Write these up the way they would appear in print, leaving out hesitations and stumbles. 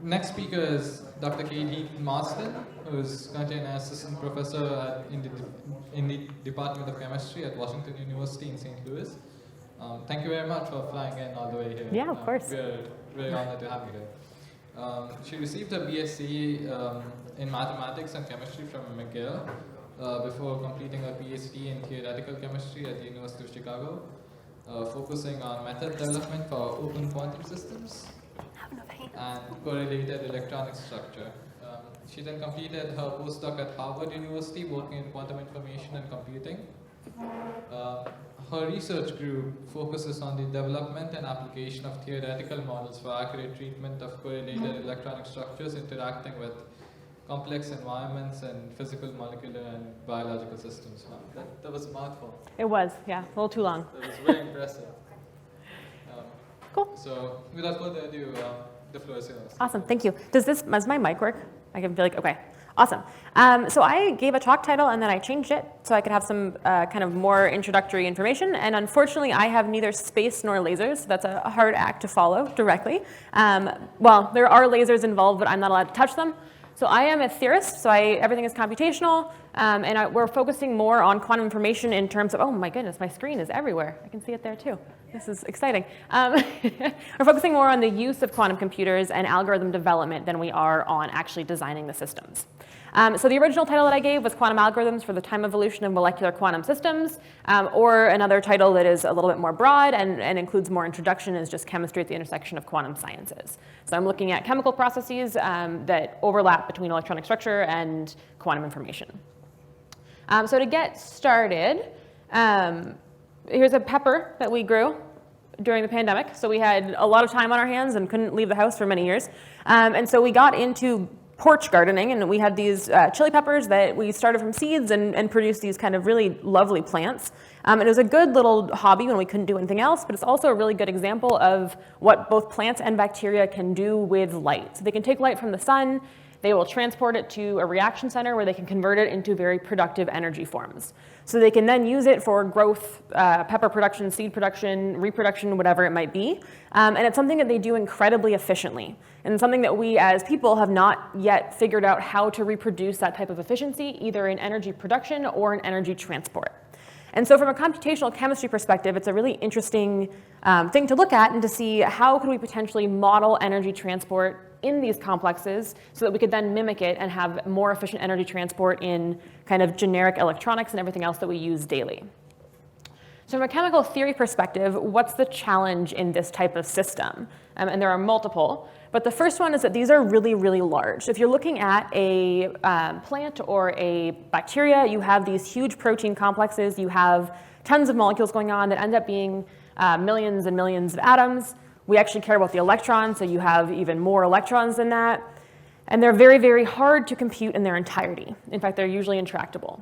next speaker is Dr. Head-Marsden, who is currently an assistant professor in the Department of Chemistry at Washington University in St. Louis. Thank you very much for flying in all the way here. Yeah, of course. We're really honored to have you here. She received her BSc in mathematics and chemistry from McGill before completing her PhD in theoretical chemistry at the University of Chicago, focusing on method development for open quantum systems and correlated electronic structure. She then completed her postdoc at Harvard University, working in quantum information and computing. Her research group focuses on the development and application of theoretical models for accurate treatment of correlated electronic structures interacting with complex environments and physical, molecular, and biological systems. Wow, that was a mouthful. It was, yeah, a little too long. That was very impressive. Cool. So without further ado, the floor is yours. Awesome, thank you. Does my mic work? I can feel like, okay, awesome. So I gave a talk title and then I changed it so I could have some kind of more introductory information. And unfortunately, I have neither space nor lasers. So that's a hard act to follow directly. Well, there are lasers involved, but I'm not allowed to touch them. So I am a theorist, so everything is computational, and we're focusing more on quantum information in terms of, oh my goodness, my screen is everywhere. I can see it there too. This is exciting. We're focusing more on the use of quantum computers and algorithm development than we are on actually designing the systems. So the original title that I gave was Quantum Algorithms for the Time Evolution of Molecular Quantum Systems, or another title that is a little bit more broad and includes more introduction is just Chemistry at the Intersection of Quantum Sciences. So I'm looking at chemical processes that overlap between electronic structure and quantum information. So to get started, here's a pepper that we grew during the pandemic. So we had a lot of time on our hands and couldn't leave the house for many years. And so we got into porch gardening, and we had these chili peppers that we started from seeds and produced these kind of really lovely plants. And it was a good little hobby when we couldn't do anything else, but it's also a really good example of what both plants and bacteria can do with light. So they can take light from the sun, they will transport it to a reaction center where they can convert it into very productive energy forms. So they can then use it for growth, pepper production, seed production, reproduction, whatever it might be. And it's something that they do incredibly efficiently. And something that we as people have not yet figured out how to reproduce that type of efficiency, either in energy production or in energy transport. And so from a computational chemistry perspective, it's a really interesting thing to look at and to see how could we potentially model energy transport in these complexes so that we could then mimic it and have more efficient energy transport in kind of generic electronics and everything else that we use daily. So from a chemical theory perspective, what's the challenge in this type of system? And there are multiple, but the first one is that these are really, really large. So if you're looking at a plant or a bacteria, you have these huge protein complexes, you have tons of molecules going on that end up being millions and millions of atoms. We actually care about the electrons, so you have even more electrons than that. And they're very, very hard to compute in their entirety. In fact, they're usually intractable.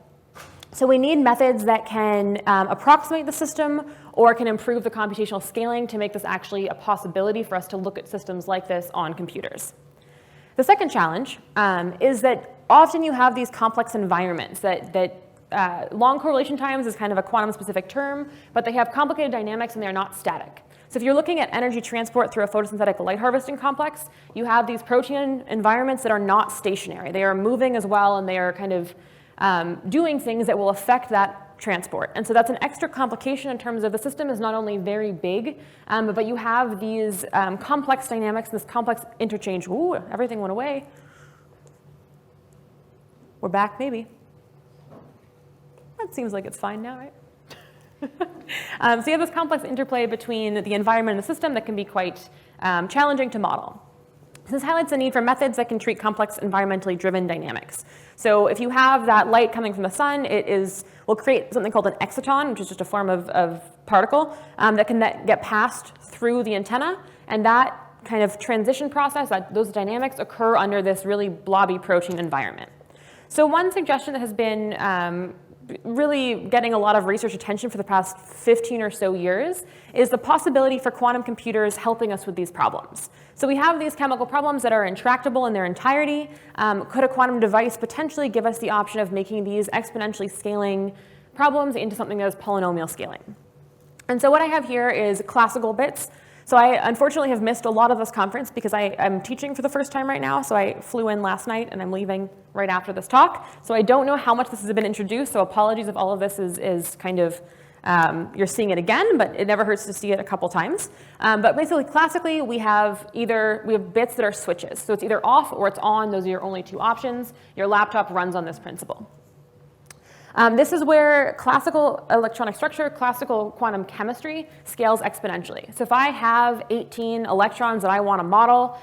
So we need methods that can approximate the system or can improve the computational scaling to make this actually a possibility for us to look at systems like this on computers. The second challenge is that often you have these complex environments that long correlation times is kind of a quantum-specific term, but they have complicated dynamics and they're not static. So if you're looking at energy transport through a photosynthetic light harvesting complex, you have these protein environments that are not stationary. They are moving as well, and they are kind of doing things that will affect that transport. And so that's an extra complication in terms of the system is not only very big, but you have these complex dynamics, this complex interchange. Ooh, everything went away. We're back, maybe. That seems like it's fine now, right? So you have this complex interplay between the environment and the system that can be quite challenging to model. This highlights the need for methods that can treat complex environmentally driven dynamics. So if you have that light coming from the sun, will create something called an exciton, which is just a form of particle that can get passed through the antenna. And that kind of transition process, those dynamics occur under this really blobby protein environment. So one suggestion that has been really getting a lot of research attention for the past 15 or so years is the possibility for quantum computers helping us with these problems. So we have these chemical problems that are intractable in their entirety. Could a quantum device potentially give us the option of making these exponentially scaling problems into something that is polynomial scaling? And so what I have here is classical bits. So I unfortunately have missed a lot of this conference because I'm teaching for the first time right now. So I flew in last night and I'm leaving right after this talk. So I don't know how much this has been introduced. So apologies if all of this is kind of, you're seeing it again, but it never hurts to see it a couple times. But basically, classically, we have bits that are switches. So it's either off or it's on. Those are your only two options. Your laptop runs on this principle. This is where classical electronic structure, classical quantum chemistry scales exponentially. So if I have 18 electrons that I want to model,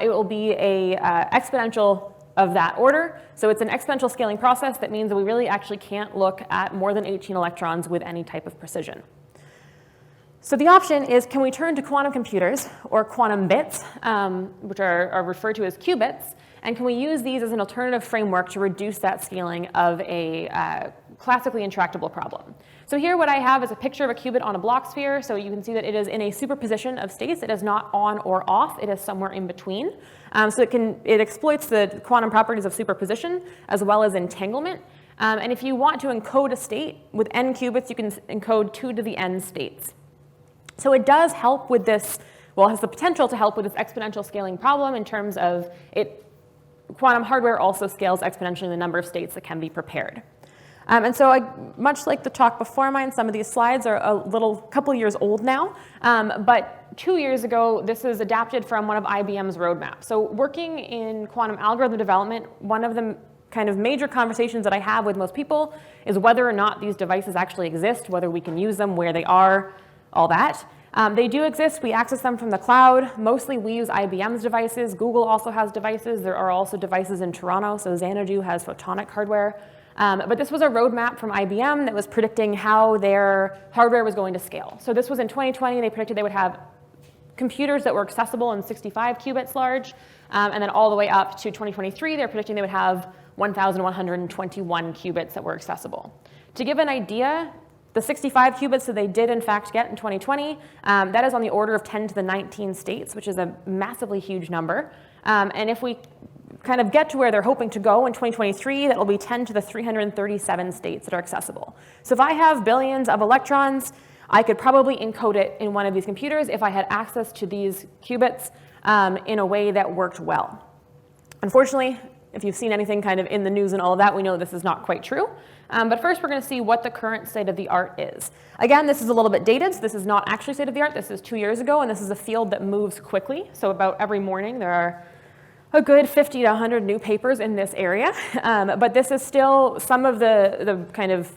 it will be a exponential of that order. So it's an exponential scaling process. That means that we really actually can't look at more than 18 electrons with any type of precision. So the option is, can we turn to quantum computers, or quantum bits, which are referred to as qubits, and can we use these as an alternative framework to reduce that scaling of a classically intractable problem? So here what I have is a picture of a qubit on a Bloch sphere. So you can see that it is in a superposition of states. It is not on or off. It is somewhere in between. So it exploits the quantum properties of superposition as well as entanglement. And if you want to encode a state with n qubits, you can encode 2 to the n states. So it does help with this, well, it has the potential to help with this exponential scaling problem in terms of quantum hardware also scales exponentially the number of states that can be prepared. And so much like the talk before mine, some of these slides are a couple years old now. But 2 years ago, this is adapted from one of IBM's roadmaps. So working in quantum algorithm development, one of the kind of major conversations that I have with most people is whether or not these devices actually exist, whether we can use them, where they are, all that. They do exist. We access them from the cloud. Mostly we use IBM's devices. Google also has devices. There are also devices in Toronto. So Xanadu has photonic hardware. But this was a roadmap from IBM that was predicting how their hardware was going to scale. So this was in 2020. They predicted they would have computers that were accessible and 65 qubits large. And then all the way up to 2023, they're predicting they would have 1,121 qubits that were accessible. To give an idea, the 65 qubits that they did in fact get in 2020, that is on the order of 10 to the 19 states, which is a massively huge number. And if we kind of get to where they're hoping to go in 2023, that will be 10 to the 337 states that are accessible. So if I have billions of electrons, I could probably encode it in one of these computers if I had access to these qubits in a way that worked well. Unfortunately, if you've seen anything kind of in the news and all of that, we know this is not quite true. But first, we're going to see what the current state of the art is. Again, this is a little bit dated. So this is not actually state of the art. This is 2 years ago, and this is a field that moves quickly. So about every morning, there are a good 50 to 100 new papers in this area. But this is still some of the kind of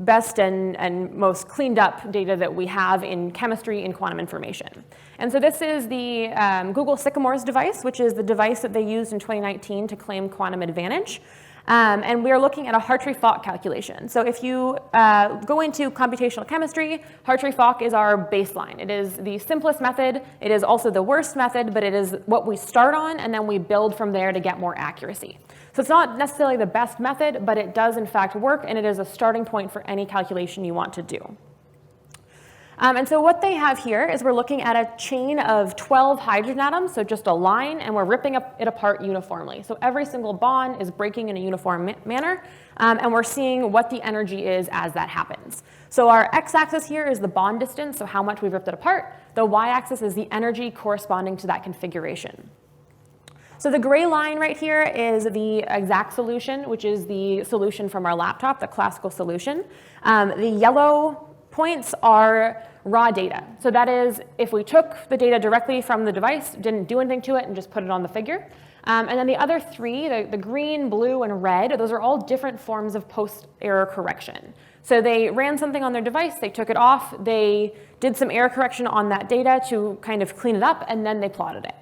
best and most cleaned up data that we have in chemistry and quantum information. And so this is the Google Sycamore's device, which is the device that they used in 2019 to claim quantum advantage. And we are looking at a Hartree-Fock calculation. So if you go into computational chemistry, Hartree-Fock is our baseline. It is the simplest method. It is also the worst method, but it is what we start on, and then we build from there to get more accuracy. So it's not necessarily the best method, but it does in fact work, and it is a starting point for any calculation you want to do. And so what they have here is we're looking at a chain of 12 hydrogen atoms, so just a line, and we're ripping it apart uniformly. So every single bond is breaking in a uniform manner, and we're seeing what the energy is as that happens. So our x-axis here is the bond distance, so how much we've ripped it apart. The y-axis is the energy corresponding to that configuration. So the gray line right here is the exact solution, which is the solution from our laptop, the classical solution. The yellow points are raw data. So that is if we took the data directly from the device, didn't do anything to it, and just put it on the figure. And then the other three, the green, blue, and red, those are all different forms of post-error correction. So they ran something on their device, they took it off, they did some error correction on that data to kind of clean it up, and then they plotted it.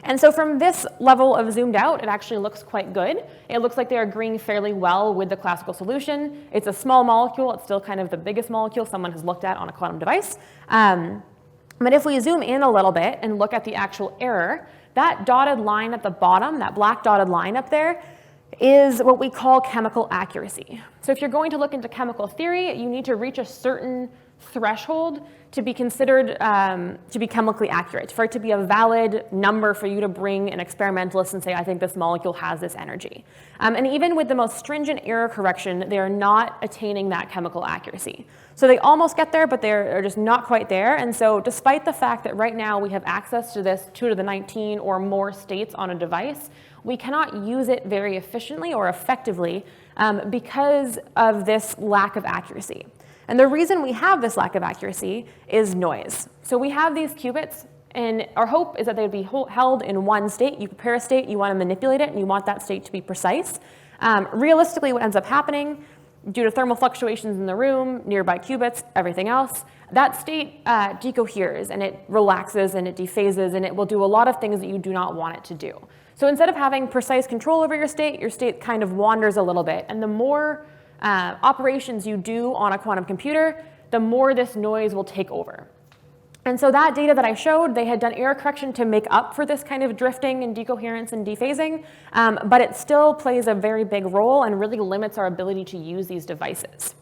And so from this level of zoomed out, it actually looks quite good. It looks like they're agreeing fairly well with the classical solution. It's a small molecule. It's still kind of the biggest molecule someone has looked at on a quantum device. But if we zoom in a little bit and look at the actual error, that dotted line at the bottom, that black dotted line up there, is what we call chemical accuracy. So if you're going to look into chemical theory, you need to reach a certain threshold to be considered to be chemically accurate, for it to be a valid number for you to bring an experimentalist and say, I think this molecule has this energy. And even with the most stringent error correction, they are not attaining that chemical accuracy. So they almost get there, but they're just not quite there. And so despite the fact that right now we have access to this 2 to the 19 or more states on a device, we cannot use it very efficiently or effectively because of this lack of accuracy. And the reason we have this lack of accuracy is noise. So we have these qubits, and our hope is that they would be held in one state. You prepare a state, you want to manipulate it, and you want that state to be precise. Realistically, what ends up happening, due to thermal fluctuations in the room, nearby qubits, everything else, that state decoheres, and it relaxes, and it dephases, and it will do a lot of things that you do not want it to do. So instead of having precise control over your state kind of wanders a little bit. And the more operations you do on a quantum computer, the more this noise will take over. And so that data that I showed, they had done error correction to make up for this kind of drifting and decoherence and dephasing, but it still plays a very big role and really limits our ability to use these devices.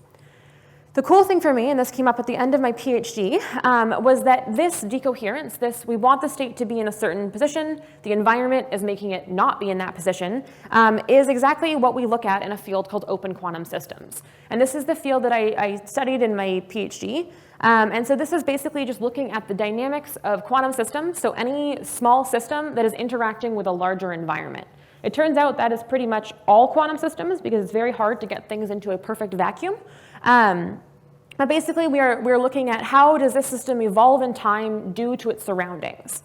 The cool thing for me, and this came up at the end of my PhD, was that this decoherence, we want the state to be in a certain position, the environment is making it not be in that position, is exactly what we look at in a field called open quantum systems. And this is the field that I studied in my PhD. And so this is basically just looking at the dynamics of quantum systems, so any small system that is interacting with a larger environment. It turns out that is pretty much all quantum systems because it's very hard to get things into a perfect vacuum. But basically, we're looking at how does this system evolve in time due to its surroundings.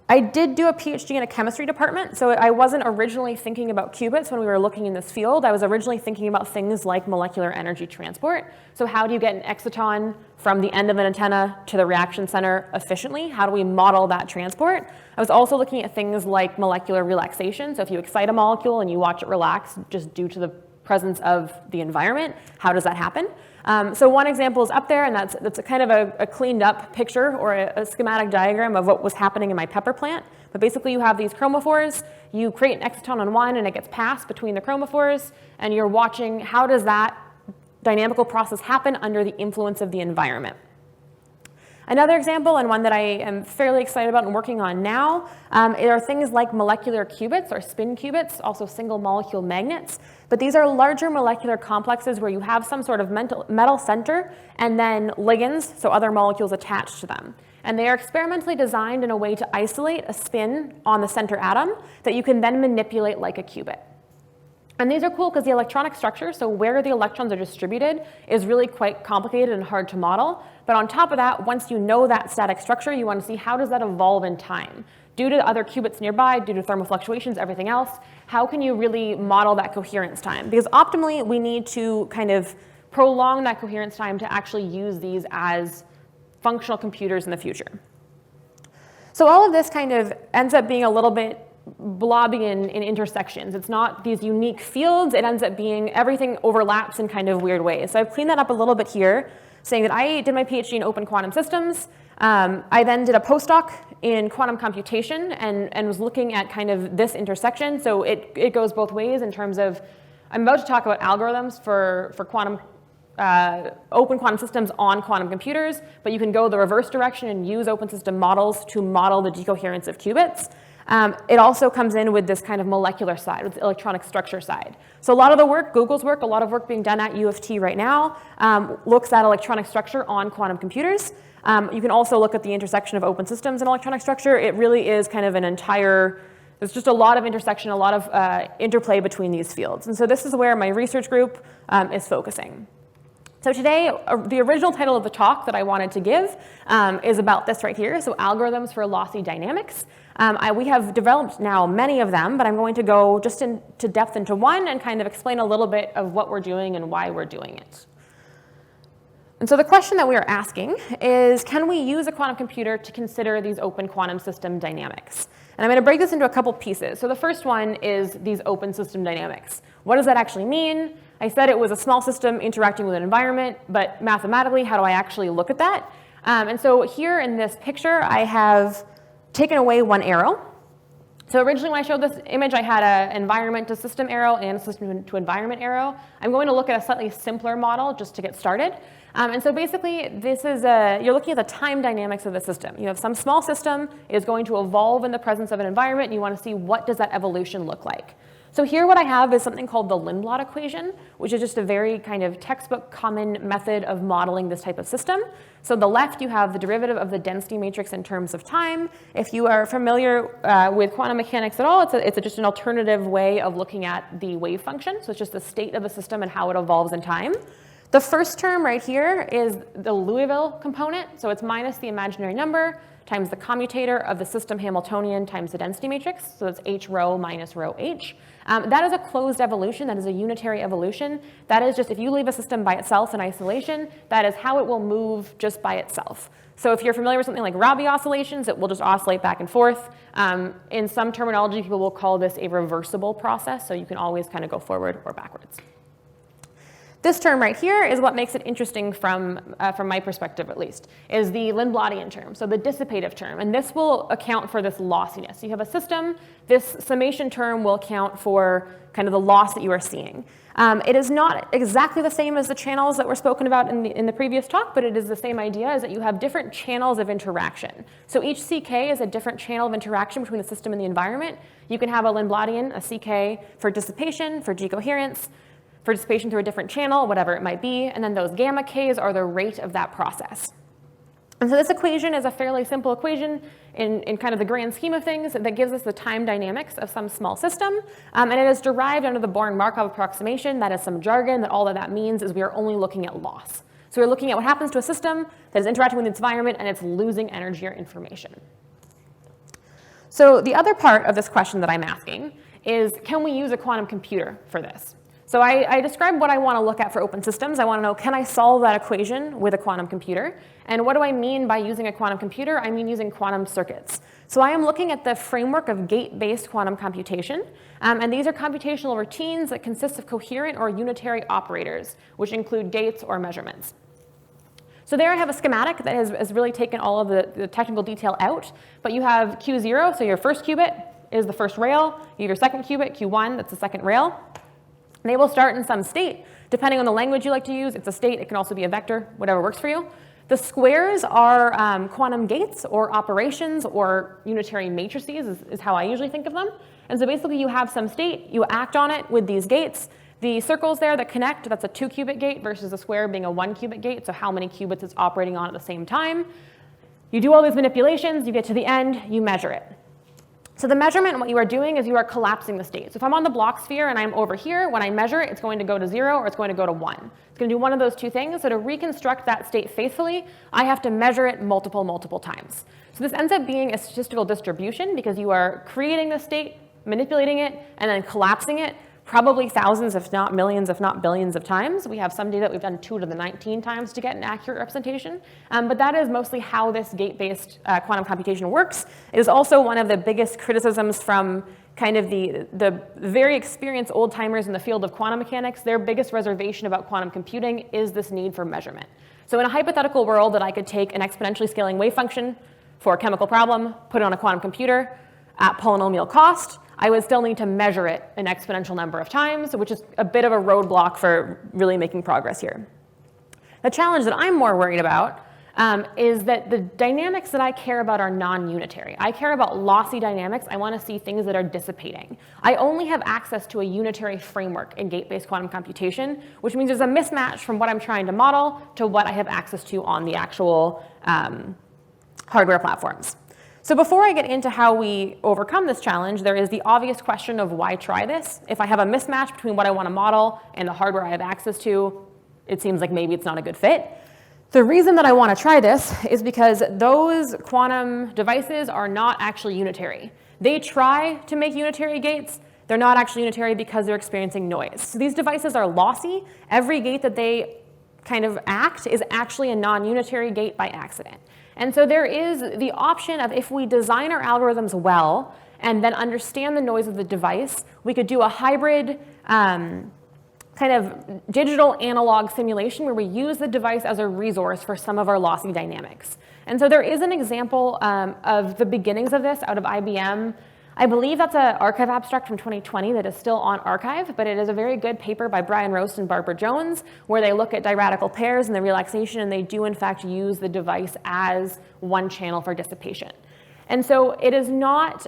I did do a PhD in a chemistry department, so I wasn't originally thinking about qubits when we were looking in this field. I was originally thinking about things like molecular energy transport. So how do you get an exciton from the end of an antenna to the reaction center efficiently? How do we model that transport? I was also looking at things like molecular relaxation. So if you excite a molecule and you watch it relax just due to the presence of the environment, how does that happen? So one example is up there, and that's a kind of a cleaned up picture or a schematic diagram of what was happening in my pepper plant. But basically you have these chromophores, you create an exciton on one and it gets passed between the chromophores, and you're watching how does that dynamical process happen under the influence of the environment. Another example, and one that I am fairly excited about and working on now, are things like molecular qubits or spin qubits, also single molecule magnets. But these are larger molecular complexes where you have some sort of metal center and then ligands, so other molecules attached to them. And they are experimentally designed in a way to isolate a spin on the center atom that you can then manipulate like a qubit. And these are cool because the electronic structure, so where the electrons are distributed, is really quite complicated and hard to model. But on top of that, once you know that static structure, you want to see how does that evolve in time. Due to other qubits nearby, due to thermal fluctuations, everything else, how can you really model that coherence time? Because optimally, we need to kind of prolong that coherence time to actually use these as functional computers in the future. So all of this kind of ends up being a little bit blobby in intersections. It's not these unique fields. It ends up being everything overlaps in kind of weird ways. So I've cleaned that up a little bit here, saying that I did my PhD in open quantum systems. I then did a postdoc in quantum computation and was looking at kind of this intersection. So it goes both ways in terms of, I'm about to talk about algorithms for quantum open quantum systems on quantum computers, but you can go the reverse direction and use open system models to model the decoherence of qubits. It also comes in with this kind of molecular side, with the electronic structure side. So a lot of the work, Google's work, a lot of work being done at U of T right now, looks at electronic structure on quantum computers. You can also look at the intersection of open systems and electronic structure. It really is kind of an entire, there's just a lot of intersection, a lot of interplay between these fields. And so this is where my research group is focusing. So today, the original title of the talk that I wanted to give is about this right here, so algorithms for lossy dynamics. We have developed now many of them, but I'm going to go just into depth into one and kind of explain a little bit of what we're doing and why we're doing it. And so the question that we are asking is, can we use a quantum computer to consider these open quantum system dynamics? And I'm going to break this into a couple pieces. So the first one is these open system dynamics. What does that actually mean? I said it was a small system interacting with an environment, but mathematically, how do I actually look at that? And so here in this picture, I have taken away one arrow. So originally when I showed this image, I had an environment to system arrow and a system to environment arrow. I'm going to look at a slightly simpler model just to get started. And so basically, this is you're looking at the time dynamics of the system. You have some small system is going to evolve in the presence of an environment, and you want to see what does that evolution look like. So here what I have is something called the Lindblad equation, which is just a very kind of textbook common method of modeling this type of system. So on the left, you have the derivative of the density matrix in terms of time. If you are familiar with quantum mechanics at all, it's just an alternative way of looking at the wave function. So it's just the state of the system and how it evolves in time. The first term right here is the Liouville component. So it's minus the imaginary number times the commutator of the system Hamiltonian times the density matrix. So it's h rho minus rho h. That is a closed evolution. That is a unitary evolution. That is just if you leave a system by itself in isolation, that is how it will move just by itself. So if you're familiar with something like Rabi oscillations, it will just oscillate back and forth. In some terminology, people will call this a reversible process. So you can always kind of go forward or backwards. This term right here is what makes it interesting from my perspective, at least, is the Lindbladian term, so the dissipative term. And this will account for this lossiness. So you have a system. This summation term will account for kind of the loss that you are seeing. It is not exactly the same as the channels that were spoken about in the previous talk, but it is the same idea, is that you have different channels of interaction. So each CK is a different channel of interaction between the system and the environment. You can have a Lindbladian, a CK for dissipation, for decoherence, for dissipation through a different channel, whatever it might be, and then those gamma k's are the rate of that process. And so this equation is a fairly simple equation in kind of the grand scheme of things that gives us the time dynamics of some small system, and it is derived under the Born-Markov approximation. That is some jargon that all that means is we are only looking at loss. So we're looking at what happens to a system that is interacting with its environment and it's losing energy or information. So the other part of this question that I'm asking is, can we use a quantum computer for this? So I described what I want to look at for open systems. I want to know, can I solve that equation with a quantum computer? And what do I mean by using a quantum computer? I mean using quantum circuits. So I am looking at the framework of gate-based quantum computation. And these are computational routines that consist of coherent or unitary operators, which include gates or measurements. So there I have a schematic that has really taken all of the technical detail out. But you have Q0, so your first qubit is the first rail. You have your second qubit, Q1, that's the second rail. They will start in some state. Depending on the language you like to use, it's a state. It can also be a vector, whatever works for you. The squares are quantum gates or operations or unitary matrices is how I usually think of them. And so basically you have some state. You act on it with these gates. The circles there that connect, that's a 2-qubit gate versus a square being a 1-qubit gate. So how many qubits it's operating on at the same time. You do all these manipulations. You get to the end. You measure it. So the measurement, what you are doing is you are collapsing the state. So if I'm on the block sphere and I'm over here, when I measure it, it's going to go to 0 or it's going to go to 1. It's going to do one of those two things. So to reconstruct that state faithfully, I have to measure it multiple times. So this ends up being a statistical distribution because you are creating the state, manipulating it, and then collapsing it probably thousands, if not millions, if not billions of times. We have some data that we've done 2 to the 19 times to get an accurate representation. But that is mostly how this gate-based quantum computation works. It is also one of the biggest criticisms from kind of the very experienced old-timers in the field of quantum mechanics. Their biggest reservation about quantum computing is this need for measurement. So in a hypothetical world that I could take an exponentially scaling wave function for a chemical problem, put it on a quantum computer at polynomial cost, I would still need to measure it an exponential number of times, which is a bit of a roadblock for really making progress here. The challenge that I'm more worried about is that the dynamics that I care about are non-unitary. I care about lossy dynamics. I want to see things that are dissipating. I only have access to a unitary framework in gate-based quantum computation, which means there's a mismatch from what I'm trying to model to what I have access to on the actual hardware platforms. So before I get into how we overcome this challenge, there is the obvious question of why try this? If I have a mismatch between what I want to model and the hardware I have access to, it seems like maybe it's not a good fit. The reason that I want to try this is because those quantum devices are not actually unitary. They try to make unitary gates. They're not actually unitary because they're experiencing noise. So these devices are lossy. Every gate that they kind of act is actually a non-unitary gate by accident. And so there is the option of, if we design our algorithms well and then understand the noise of the device, we could do a hybrid kind of digital analog simulation where we use the device as a resource for some of our lossy dynamics. And so there is an example of the beginnings of this out of IBM. I believe that's an archive abstract from 2020 that is still on archive, but it is a very good paper by Brian Roast and Barbara Jones, where they look at diradical pairs and the relaxation, and they do in fact use the device as one channel for dissipation. And so it is not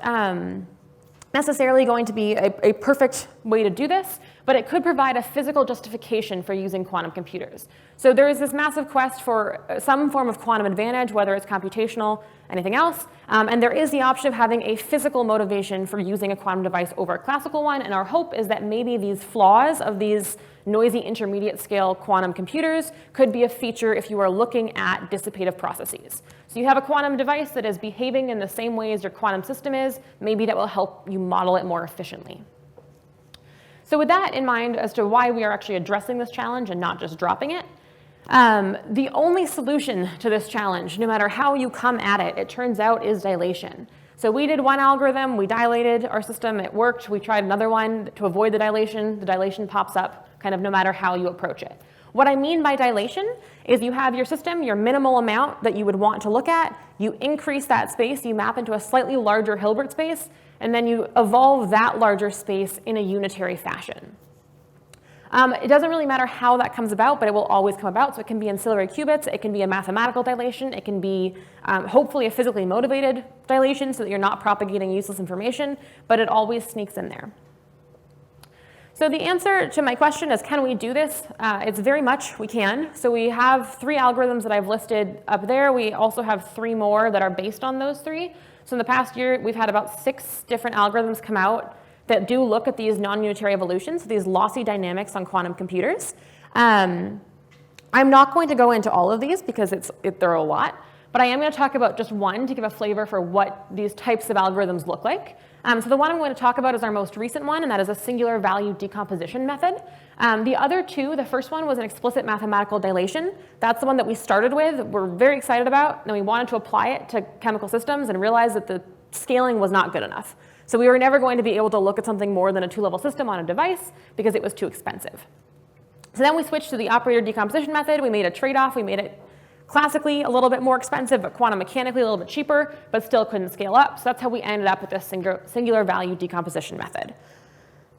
necessarily going to be a perfect way to do this, but it could provide a physical justification for using quantum computers. So there is this massive quest for some form of quantum advantage, whether it's computational, anything else, and there is the option of having a physical motivation for using a quantum device over a classical one, and our hope is that maybe these flaws of these noisy intermediate scale quantum computers could be a feature if you are looking at dissipative processes. So you have a quantum device that is behaving in the same way as your quantum system is, maybe that will help you model it more efficiently. So with that in mind as to why we are actually addressing this challenge and not just dropping it, the only solution to this challenge, no matter how you come at it, it turns out is dilation. So we did one algorithm, we dilated our system, it worked. We tried another one to avoid the dilation pops up kind of no matter how you approach it. What I mean by dilation is you have your system, your minimal amount that you would want to look at, you increase that space, you map into a slightly larger Hilbert space, and then you evolve that larger space in a unitary fashion. It doesn't really matter how that comes about, but it will always come about. So it can be ancillary qubits, it can be a mathematical dilation, it can be hopefully a physically motivated dilation so that you're not propagating useless information, but it always sneaks in there. So the answer to my question is, can we do this? It's very much we can. So we have 3 algorithms that I've listed up there. We also have 3 more that are based on those 3. So in the past year, we've had about 6 different algorithms come out that do look at these non-unitary evolutions, these lossy dynamics on quantum computers. I'm not going to go into all of these because there are a lot, but I am going to talk about just one to give a flavor for what these types of algorithms look like. So the one I'm going to talk about is our most recent one, and that is a singular value decomposition method. The other 2, the first one was an explicit mathematical dilation. That's the one that we started with, we're very excited about, and we wanted to apply it to chemical systems and realized that the scaling was not good enough. So we were never going to be able to look at something more than a 2-level system on a device because it was too expensive. So then we switched to the operator decomposition method. We made a trade-off. We made it classically a little bit more expensive, but quantum mechanically a little bit cheaper, but still couldn't scale up. So that's how we ended up with this singular value decomposition method.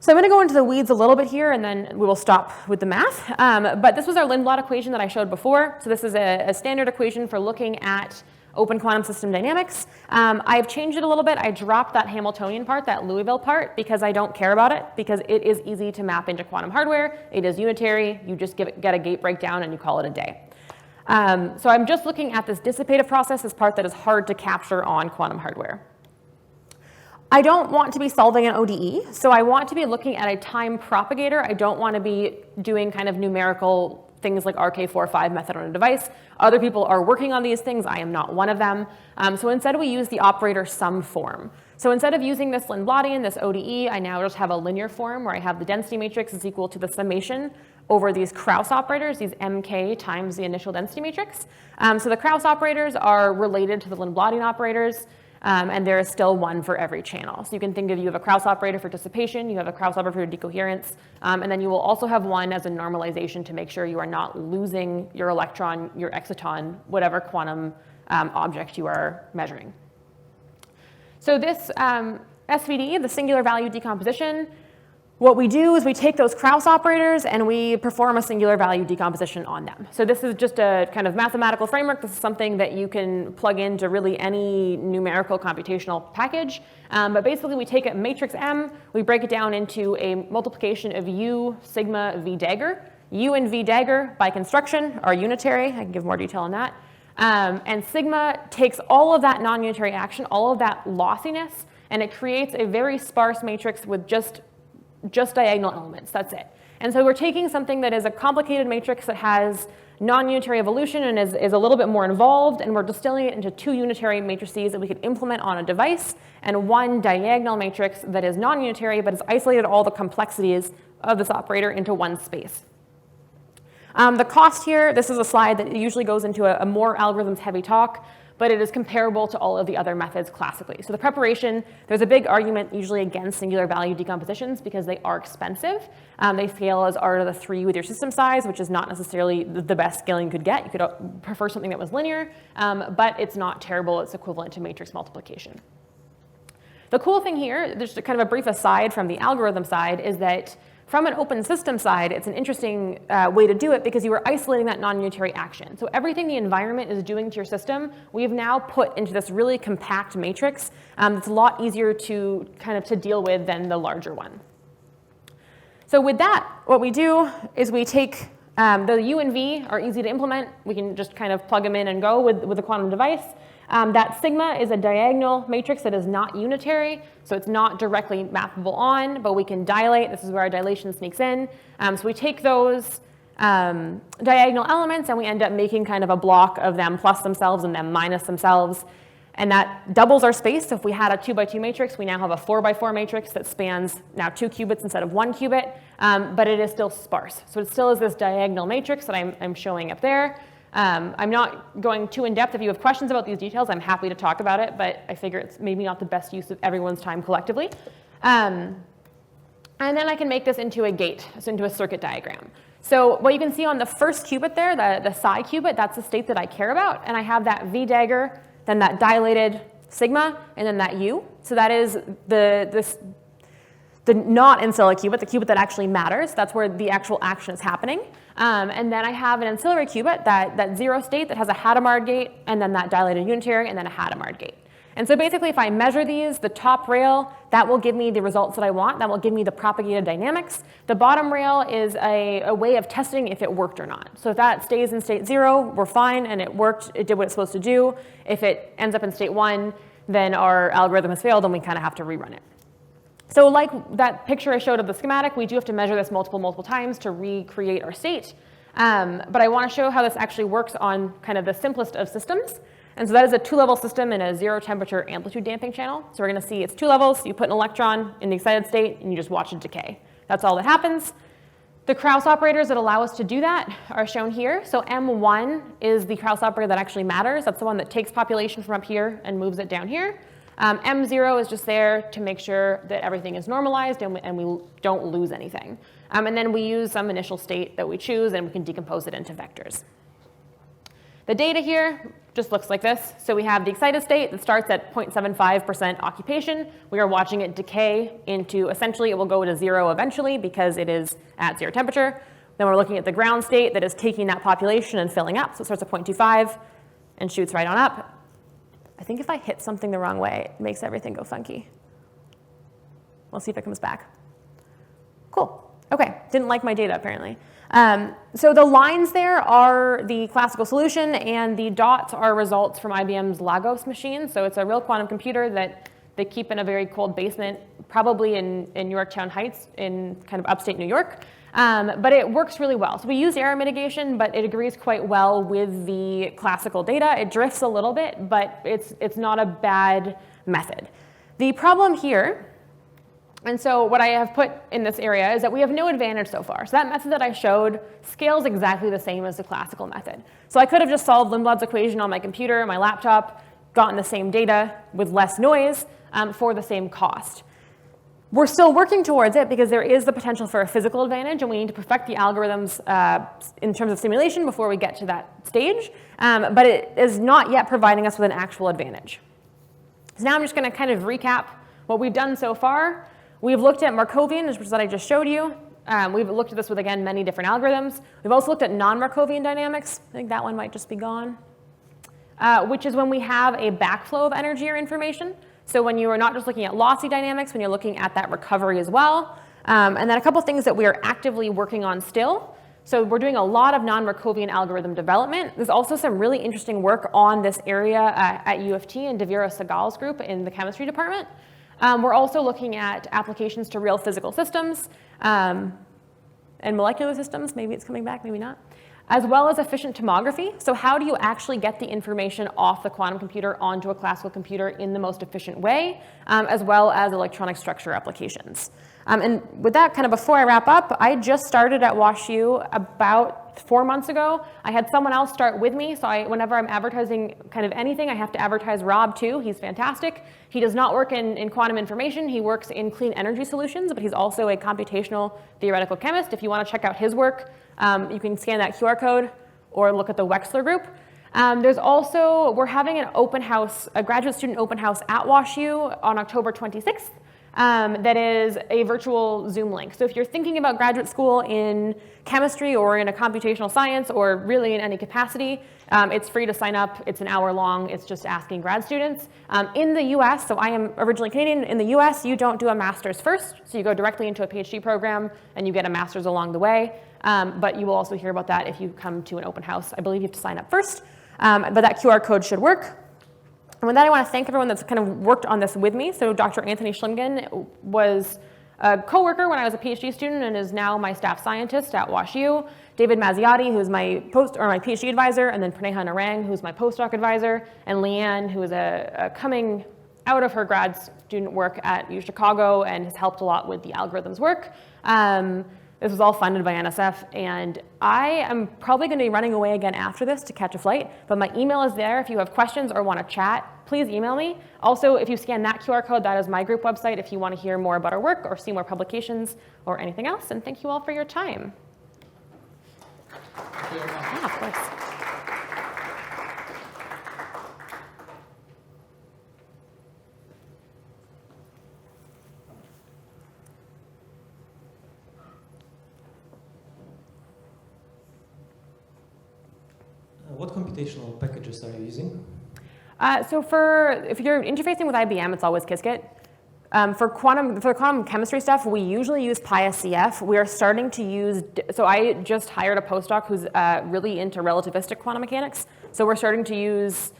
So I'm going to go into the weeds a little bit here, and then we will stop with the math. But this was our Lindblad equation that I showed before. So this is a standard equation for looking at open quantum system dynamics. I've changed it a little bit. I dropped that Hamiltonian part, that Louisville part, because I don't care about it, because it is easy to map into quantum hardware. It is unitary. You just get a gate breakdown and you call it a day. So I'm just looking at this dissipative process, this part that is hard to capture on quantum hardware. I don't want to be solving an ODE, so I want to be looking at a time propagator. I don't want to be doing kind of numerical things like RK45 method on a device. Other people are working on these things. I am not one of them. So instead we use the operator sum form. So instead of using this Lindbladian, this ODE, I now just have a linear form where I have the density matrix is equal to the summation over these Krauss operators, these MK times the initial density matrix. So the Krauss operators are related to the Lindbladian operators, and there is still one for every channel. So you can think of, you have a Krauss operator for dissipation, you have a Krauss operator for decoherence, and then you will also have one as a normalization to make sure you are not losing your electron, your exciton, whatever quantum object you are measuring. So this SVD, the singular value decomposition, what we do is we take those Krauss operators and we perform a singular value decomposition on them. So this is just a kind of mathematical framework. This is something that you can plug into really any numerical computational package. But basically we take a matrix M, we break it down into a multiplication of U, sigma, V dagger. U and V dagger by construction are unitary. I can give more detail on that. And sigma takes all of that non-unitary action, all of that lossiness, and it creates a very sparse matrix with just diagonal elements, that's it. And so we're taking something that is a complicated matrix that has non-unitary evolution and is a little bit more involved, and we're distilling it into 2 unitary matrices that we could implement on a device, and 1 diagonal matrix that is non-unitary but has isolated all the complexities of this operator into 1 space. The cost here, this is a slide that usually goes into a more algorithms heavy talk, but it is comparable to all of the other methods classically. So the preparation, there's a big argument usually against singular value decompositions because they are expensive. They scale as R to the 3 with your system size, which is not necessarily the best scaling you could get. You could prefer something that was linear, but it's not terrible. It's equivalent to matrix multiplication. The cool thing here, just kind of a brief aside from the algorithm side, is that from an open system side, it's an interesting way to do it because you are isolating that non-unitary action. So everything the environment is doing to your system, we have now put into this really compact matrix that's a lot easier to to deal with than the larger one. So with that, what we do is we take the U and V are easy to implement. We can just kind of plug them in and go with a quantum device. That sigma is a diagonal matrix that is not unitary, so it's not directly mappable on, but we can dilate. This is where our dilation sneaks in. So we take those diagonal elements and we end up making kind of a block of them plus themselves and them minus themselves. And that doubles our space. So if we had a 2x2 matrix, we now have a 4x4 matrix that spans now 2 qubits instead of 1 qubit, but it is still sparse. So it still is this diagonal matrix that I'm showing up there. I'm not going too in depth. If you have questions about these details, I'm happy to talk about it, but I figure it's maybe not the best use of everyone's time collectively. And then I can make this into a gate, so into a circuit diagram. So what you can see on the first qubit there, the psi qubit, that's the state that I care about, and I have that V dagger, then that dilated sigma, and then that U. So that is the not ancilla qubit, the qubit that actually matters. That's where the actual action is happening. And then I have an ancillary qubit, that 0 state that has a Hadamard gate, and then that dilated unitary, and then a Hadamard gate. And so basically, if I measure these, the top rail, that will give me the results that I want. That will give me the propagated dynamics. The bottom rail is a way of testing if it worked or not. So if that stays in state 0, we're fine, and it worked, it did what it's supposed to do. If it ends up in state 1, then our algorithm has failed, and we kind of have to rerun it. So like that picture I showed of the schematic, we do have to measure this multiple times to recreate our state. But I want to show how this actually works on kind of the simplest of systems. And so that is a 2-level system in a 0 temperature amplitude damping channel. So we're going to see it's 2 levels. You put an electron in the excited state, and you just watch it decay. That's all that happens. The Krauss operators that allow us to do that are shown here. So M1 is the Krauss operator that actually matters. That's the one that takes population from up here and moves it down here. M0 is just there to make sure that everything is normalized and we don't lose anything. And then we use some initial state that we choose, and we can decompose it into vectors. The data here just looks like this. So we have the excited state that starts at 0.75% occupation. We are watching it decay into, essentially, it will go to 0 eventually because it is at 0 temperature. Then we're looking at the ground state that is taking that population and filling up. So it starts at 0.25 and shoots right on up. I think if I hit something the wrong way, it makes everything go funky. We'll see if it comes back. Cool. OK, didn't like my data, apparently. So the lines there are the classical solution, and the dots are results from IBM's Lagos machine. So it's a real quantum computer that they keep in a very cold basement, probably in Yorktown Heights in kind of upstate New York. But it works really well. So we use error mitigation, but it agrees quite well with the classical data. It drifts a little bit, but it's not a bad method. The problem here, and so what I have put in this area, is that we have no advantage so far. So that method that I showed scales exactly the same as the classical method. So I could have just solved Lindblad's equation on my computer, my laptop, gotten the same data with less noise for the same cost. We're still working towards it because there is the potential for a physical advantage, and we need to perfect the algorithms in terms of simulation before we get to that stage. But it is not yet providing us with an actual advantage. So now I'm just going to kind of recap what we've done so far. We've looked at Markovian, which is what I just showed you. We've looked at this with, again, many different algorithms. We've also looked at non-Markovian dynamics. I think that one might just be gone, which is when we have a backflow of energy or information. So when you are not just looking at lossy dynamics, when you're looking at that recovery as well. And then a couple things that we are actively working on still. So we're doing a lot of non-Markovian algorithm development. There's also some really interesting work on this area at U of T and Devira Segal's group in the chemistry department. We're also looking at applications to real physical systems and molecular systems. Maybe it's coming back, maybe not. As well as efficient tomography. So how do you actually get the information off the quantum computer onto a classical computer in the most efficient way, as well as electronic structure applications. And with that, kind of before I wrap up, I just started at WashU about 4 months ago. I had someone else start with me, so whenever I'm advertising kind of anything, I have to advertise Rob too. He's fantastic. He does not work in quantum information. He works in clean energy solutions, but he's also a computational theoretical chemist. If you want to check out his work, you can scan that QR code or look at the Wexler group. There's also, we're having an open house, a graduate student open house at WashU on October 26th. That is a virtual Zoom link. So if you're thinking about graduate school in chemistry or in a computational science or really in any capacity, it's free to sign up. It's an hour long. It's just asking grad students. In the US, so I am originally Canadian, in the US you don't do a master's first, so you go directly into a PhD program and you get a master's along the way. But you will also hear about that if you come to an open house. I believe you have to sign up first, but that QR code should work. And with that, I want to thank everyone that's kind of worked on this with me. So Dr. Anthony Schlingen was a coworker when I was a PhD student and is now my staff scientist at WashU. David Mazziotti, who's my my PhD advisor, and then Praneha Narang, who's my postdoc advisor, and Leanne, who is a coming out of her grad student work at U Chicago and has helped a lot with the algorithms work. This was all funded by NSF, and I am probably going to be running away again after this to catch a flight, but my email is there. If you have questions or want to chat, please email me. Also, if you scan that QR code, that is my group website if you want to hear more about our work or see more publications or anything else, and thank you all for your time. Yeah, of course. What computational packages are you using? So if you're interfacing with IBM, it's always Qiskit. For quantum chemistry stuff, we usually use PySCF. We are starting to use, so I just hired a postdoc who's really into relativistic quantum mechanics. So we're starting to use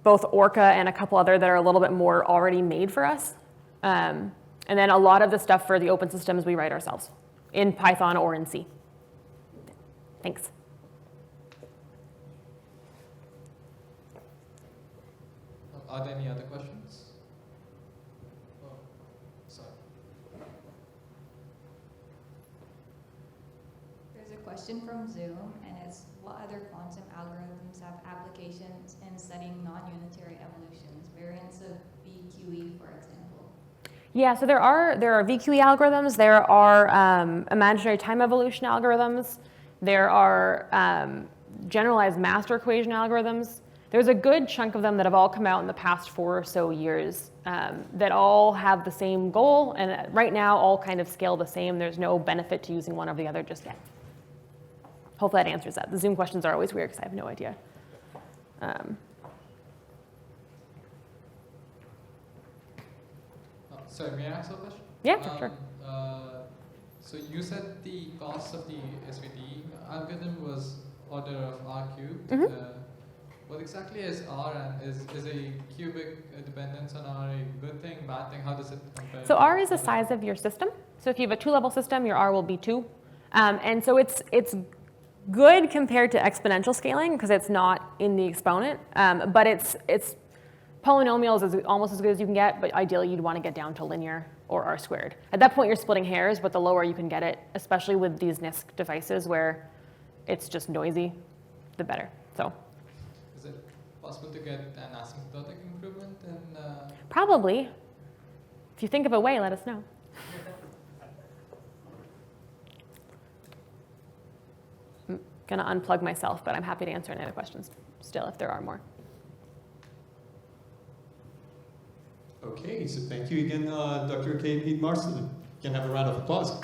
both Orca and a couple other that are a little bit more already made for us. And then a lot of the stuff for the open systems we write ourselves in Python or in C. Thanks. Are there any other questions? Oh, sorry. There's a question from Zoom, and it's what other quantum algorithms have applications in studying non-unitary evolutions, variants of VQE, for example? Yeah, so there are VQE algorithms, there are imaginary time evolution algorithms, there are generalized master equation algorithms. There's a good chunk of them that have all come out in the past 4 or so years that all have the same goal, and right now all kind of scale the same. There's no benefit to using one over the other just yet. Hopefully that answers that. The Zoom questions are always weird because I have no idea. Sorry, may I ask a question? Yeah, sure. So you said the cost of the SVD algorithm was order of R cubed. Mm-hmm. What exactly is R, and is a cubic dependence on R a good thing, bad thing? How does it compare? So R is the size of your system. So if you have a 2-level system, your R will be 2. And so it's good compared to exponential scaling because it's not in the exponent, but it's polynomials is almost as good as you can get, but ideally you'd want to get down to linear or R squared. At that point you're splitting hairs, but the lower you can get it, especially with these NISC devices where it's just noisy, the better. So. Is it possible to get an asymptotic improvement in? Probably. If you think of a way, let us know. I'm going to unplug myself, but I'm happy to answer any other questions still if there are more. Okay, so thank you again, Dr. Kade Head-Marsden. You can have a round of applause.